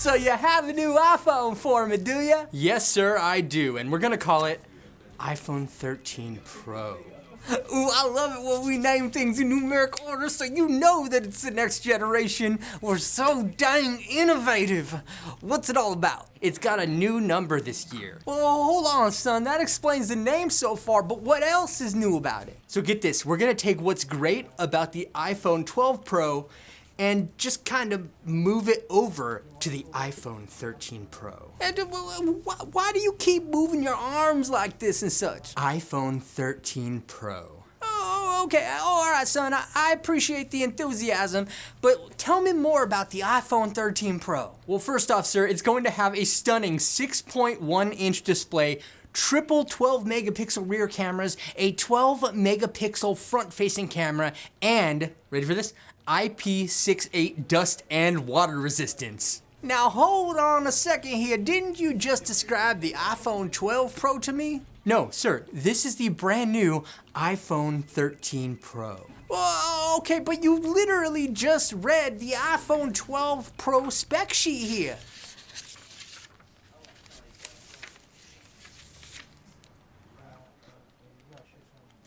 So you have a new iPhone for me, do ya? Yes, sir, I do, and we're gonna call it iPhone 13 Pro. Ooh, I love it when we name things in numeric order so you know that it's the next generation. We're so dang innovative. What's it all about? It's got a new number this year. Well, hold on, son. That explains the name so far, but what else is new about it? So get this, we're gonna take what's great about the iPhone 12 Pro and just kind of move it over to the iPhone 13 Pro. And why do you keep moving your arms like this and such? iPhone 13 Pro. Oh, okay. All right, son. I appreciate the enthusiasm, but tell me more about the iPhone 13 Pro. Well, first off, sir, it's going to have a stunning 6.1-inch display, triple 12 megapixel rear cameras, a 12 megapixel front-facing camera, and, ready for this? IP68 dust and water resistance. Now hold on a second here. Didn't you just describe the iPhone 12 Pro to me? No, sir. This is the brand new iPhone 13 Pro. Well, okay, but you literally just read the iPhone 12 Pro spec sheet here.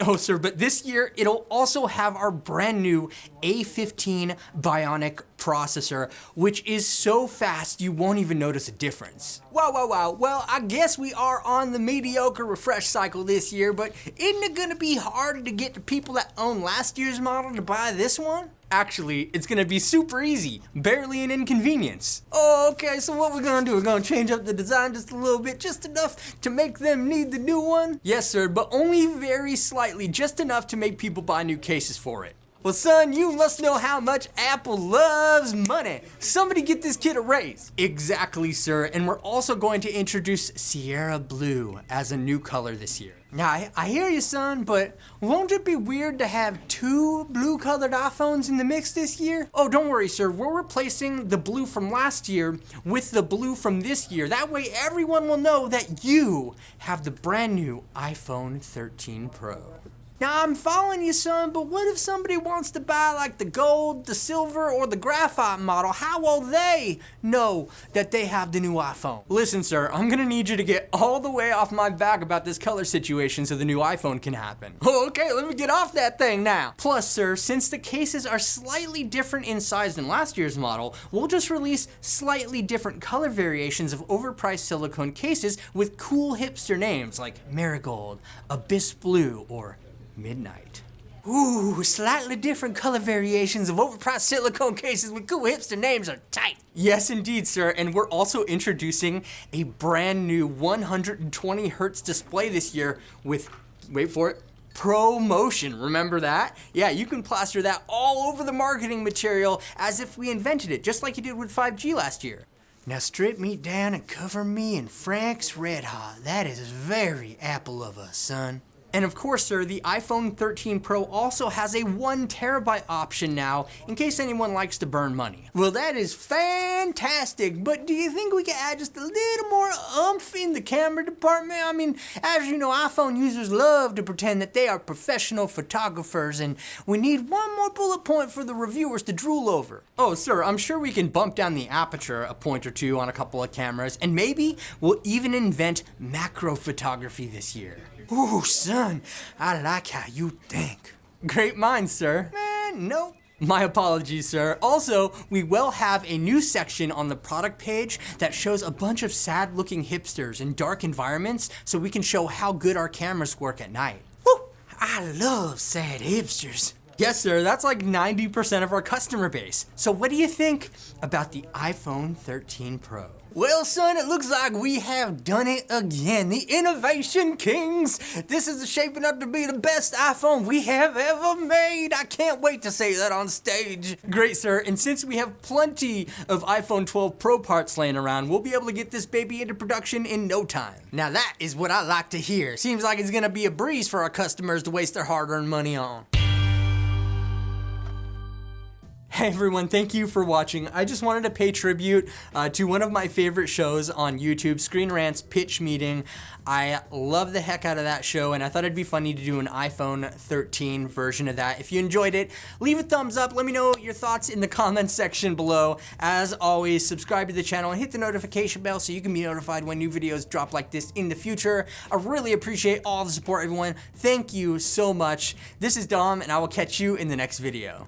Oh, sir, but this year it'll also have our brand new A15 Bionic processor, which is so fast you won't even notice a difference. Wow. Well, I guess we are on the mediocre refresh cycle this year, but isn't it gonna be harder to get the people that own last year's model to buy this one? Actually, it's gonna be super easy, barely an inconvenience. Oh, okay, so what we're gonna do? We're gonna change up the design just a little bit, just enough to make them need the new one? Yes, sir, but only very slightly, just enough to make people buy new cases for it. Well, son, you must know how much Apple loves money. Somebody get this kid a raise. Exactly, sir, and we're also going to introduce Sierra Blue as a new color this year. Now, I hear you, son, but won't it be weird to have two blue-colored iPhones in the mix this year? Oh, don't worry, sir. We're replacing the blue from last year with the blue from this year. That way, everyone will know that you have the brand new iPhone 13 Pro. Now, I'm following you, son, but what if somebody wants to buy like the gold, the silver, or the graphite model? How will they know that they have the new iPhone? Listen, sir, I'm gonna need you to get all the way off my back about this color situation so the new iPhone can happen. Oh, okay, let me get off that thing now. Plus, sir, since the cases are slightly different in size than last year's model, we'll just release slightly different color variations of overpriced silicone cases with cool hipster names like Marigold, Abyss Blue, or Midnight. Ooh, slightly different color variations of overpriced silicone cases with cool hipster names are tight. Yes, indeed, sir. And we're also introducing a brand new 120 Hertz display this year with, wait for it, ProMotion. Remember that? Yeah, you can plaster that all over the marketing material as if we invented it, just like you did with 5G last year. Now strip me down and cover me in Frank's Red Hot. That is very Apple of us, son. And of course, sir, the iPhone 13 Pro also has a 1 terabyte option now, in case anyone likes to burn money. Well, that is fantastic, but do you think we can add just a little more oomph in the camera department? I mean, as you know, iPhone users love to pretend that they are professional photographers, and we need one more bullet point for the reviewers to drool over. Oh, sir, I'm sure we can bump down the aperture a point or two on a couple of cameras, and maybe we'll even invent macro photography this year. Ooh, son, I like how you think. Great minds, sir. Man, nope. My apologies, sir. Also, we will have a new section on the product page that shows a bunch of sad-looking hipsters in dark environments so we can show how good our cameras work at night. Woo! I love sad hipsters. Yes, sir, that's like 90% of our customer base. So what do you think about the iPhone 13 Pro? Well, son, it looks like we have done it again. The Innovation Kings. This is shaping up to be the best iPhone we have ever made. I can't wait to say that on stage. Great, sir. And since we have plenty of iPhone 12 Pro parts laying around, we'll be able to get this baby into production in no time. Now that is what I like to hear. Seems like it's gonna be a breeze for our customers to waste their hard-earned money on. Hey everyone, thank you for watching. I just wanted to pay tribute to one of my favorite shows on YouTube, Screen Rant's Pitch Meeting. I love the heck out of that show, and I thought it'd be funny to do an iPhone 13 version of that. If you enjoyed it, leave a thumbs up. Let me know your thoughts in the comments section below. As always, subscribe to the channel and hit the notification bell so you can be notified when new videos drop like this in the future. I really appreciate all the support, everyone. Thank you so much. This is Dom, and I will catch you in the next video.